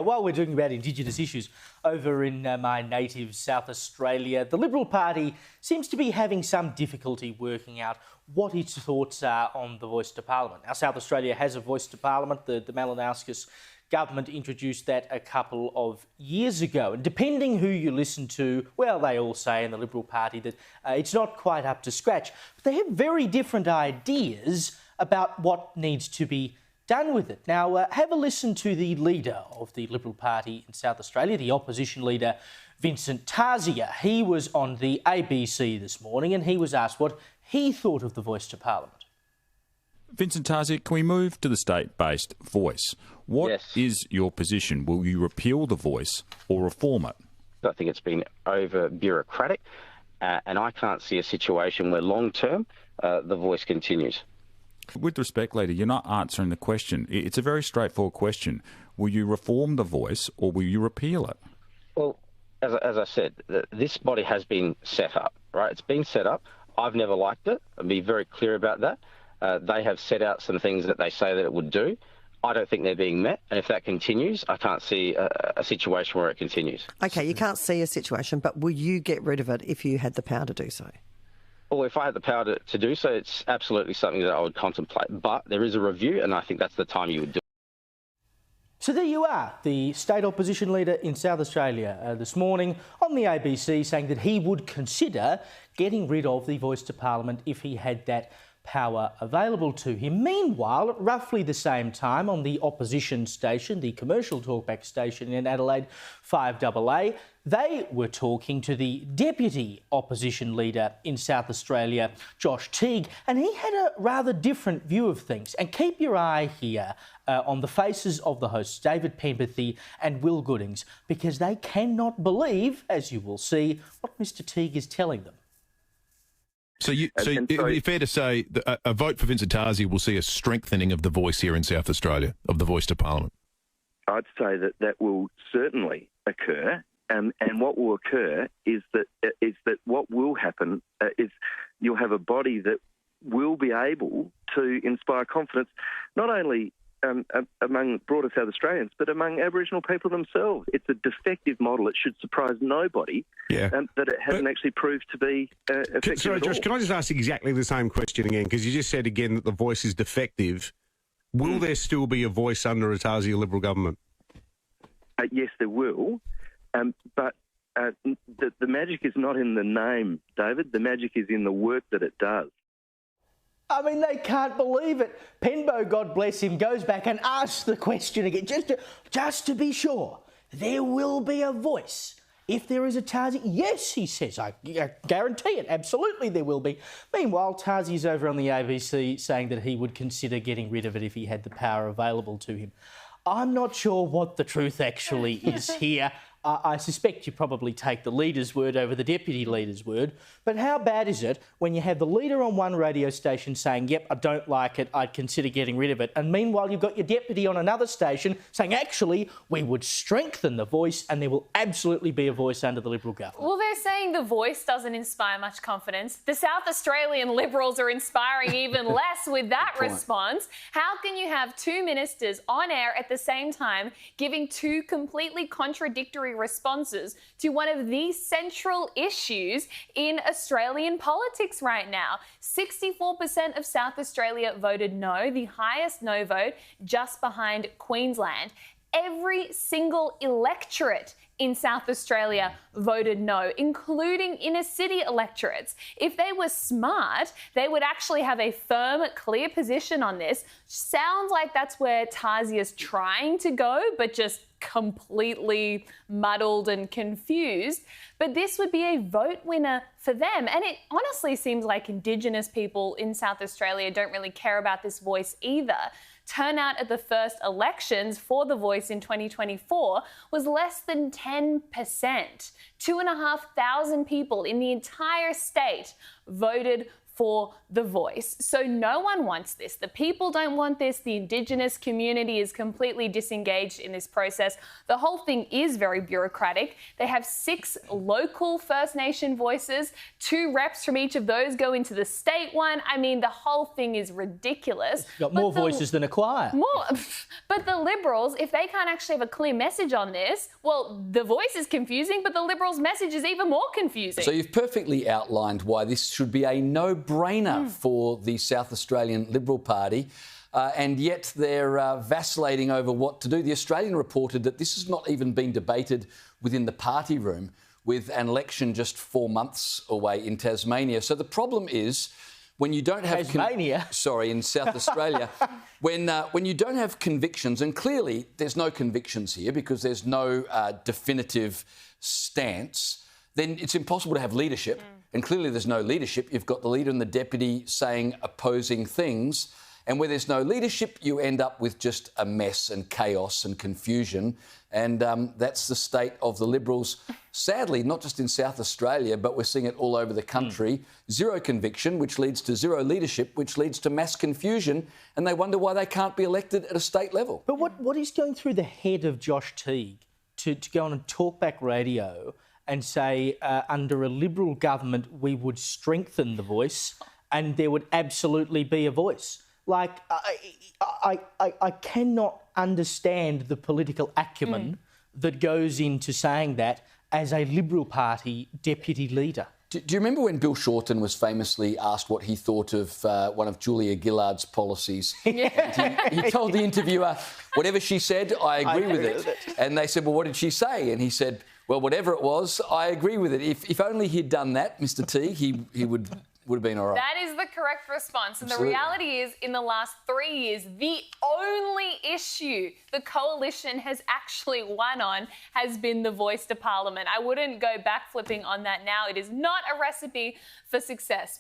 While we're talking about Indigenous issues over in my native South Australia, the Liberal Party seems to be having some difficulty working out what its thoughts are on the voice to Parliament. Now, South Australia has a voice to Parliament. The Malinowskis government introduced that a couple of years ago. And depending who you listen to, well, they all say in the Liberal Party that it's not quite up to scratch. But they have very different ideas about what needs to be done with it. Now, have a listen to the leader of the Liberal Party in South Australia, the opposition leader, Vincent Tarzia. He was on the ABC this morning and he was asked what he thought of the voice to Parliament. Vincent Tarzia, can we move to the state-based voice? What is your position? Will you repeal the voice or reform it? I think it's been over-bureaucratic and I can't see a situation where long-term the voice continues. With respect, Leader, you're not answering the question. It's a very straightforward question. Will you reform the voice or will you repeal it? Well, as I said, this body has been set up, right? It's been set up. I've never liked it. I'll be very clear about that. They have set out some things that they say that it would do. I don't think they're being met. And if that continues, I can't see a situation where it continues. OK, you can't see a situation, but will you get rid of it if you had the power to do so? Well, if I had the power to do so, it's absolutely something that I would contemplate. But there is a review, and I think that's the time you would do it. So there you are, the state opposition leader in South Australia this morning on the ABC saying that he would consider getting rid of the voice to Parliament if he had that power available to him. Meanwhile, at roughly the same time on the opposition station, the commercial talkback station in Adelaide, 5AA, they were talking to the deputy opposition leader in South Australia, Josh Teague, and he had a rather different view of things. And keep your eye here on the faces of the hosts, David Pempathy and Will Goodings, because they cannot believe, as you will see, what Mr Teague is telling them. So it would be fair to say that a vote for Vincent Tarzia will see a strengthening of the voice here in South Australia, of the voice to Parliament? I'd say that will certainly occur. And what will occur is that what will happen is you'll have a body that will be able to inspire confidence, not only among broader South Australians, but among Aboriginal people themselves. It's a defective model. It should surprise nobody that it hasn't actually proved to be effective. Sorry, Josh, can I just ask exactly the same question again? Because you just said again that the voice is defective. Will there still be a voice under a Tarzia Liberal government? Yes, there will. But the magic is not in the name, David. The magic is in the work that it does. I mean, they can't believe it. Penbo, God bless him, goes back and asks the question again, just to be sure. There will be a voice if there is a Tarzia. Yes, he says, I guarantee it. Absolutely there will be. Meanwhile, Tarzia's over on the ABC saying that he would consider getting rid of it if he had the power available to him. I'm not sure what the truth actually is here. I suspect you probably take the leader's word over the deputy leader's word. But how bad is it when you have the leader on one radio station saying, yep, I don't like it, I'd consider getting rid of it, and meanwhile you've got your deputy on another station saying, actually, we would strengthen the voice and there will absolutely be a voice under the Liberal government. Well, they're saying the voice doesn't inspire much confidence. The South Australian Liberals are inspiring even less with that response. How can you have two ministers on air at the same time giving two completely contradictory responses to one of the central issues in Australian politics right now? 64% of South Australia voted no, the highest no vote, just behind Queensland. Every single electorate in South Australia voted no, including inner city electorates. If they were smart, they would actually have a firm, clear position on this. Sounds like that's where Tarzia's trying to go, but just completely muddled and confused. But this would be a vote winner for them. And it honestly seems like Indigenous people in South Australia don't really care about this voice either. Turnout at the first elections for the voice in 2024 was less than 10%. 2,500 people in the entire state voted for The Voice. So no one wants this. The people don't want this. The Indigenous community is completely disengaged in this process. The whole thing is very bureaucratic. They have 6 local First Nation voices. 2 reps from each of those go into the state one. I mean, the whole thing is ridiculous. It's got more voices than a choir. But the Liberals, if they can't actually have a clear message on this, well, The Voice is confusing, but the Liberals' message is even more confusing. So you've perfectly outlined why this should be a no-brainer for the South Australian Liberal Party, and yet they're vacillating over what to do. The Australian reported that this has not even been debated within the party room, with an election just 4 months away in Tasmania. So the problem is, when you don't have in South Australia, when you don't have convictions, and clearly there's no convictions here because there's no definitive stance, then it's impossible to have leadership. And clearly there's no leadership. You've got the leader and the deputy saying opposing things. And where there's no leadership, you end up with just a mess and chaos and confusion. And that's the state of the Liberals, sadly, not just in South Australia, but we're seeing it all over the country. Zero conviction, which leads to zero leadership, which leads to mass confusion. And they wonder why they can't be elected at a state level. But what is going through the head of Josh Teague to go on and talkback radio and say, under a Liberal government, we would strengthen The Voice and there would absolutely be a voice? Like, I cannot understand the political acumen that goes into saying that as a Liberal Party deputy leader. Do you remember when Bill Shorten was famously asked what he thought of one of Julia Gillard's policies? And he told the interviewer, whatever she said, I agree with it. And they said, well, what did she say? And he said, well, whatever it was, I agree with it. If only he'd done that, Mr Teague, he would have been all right. That is the correct response. And Absolutely. The reality is, in the last 3 years, the only issue the coalition has actually won on has been The Voice to Parliament. I wouldn't go backflipping on that now. It is not a recipe for success.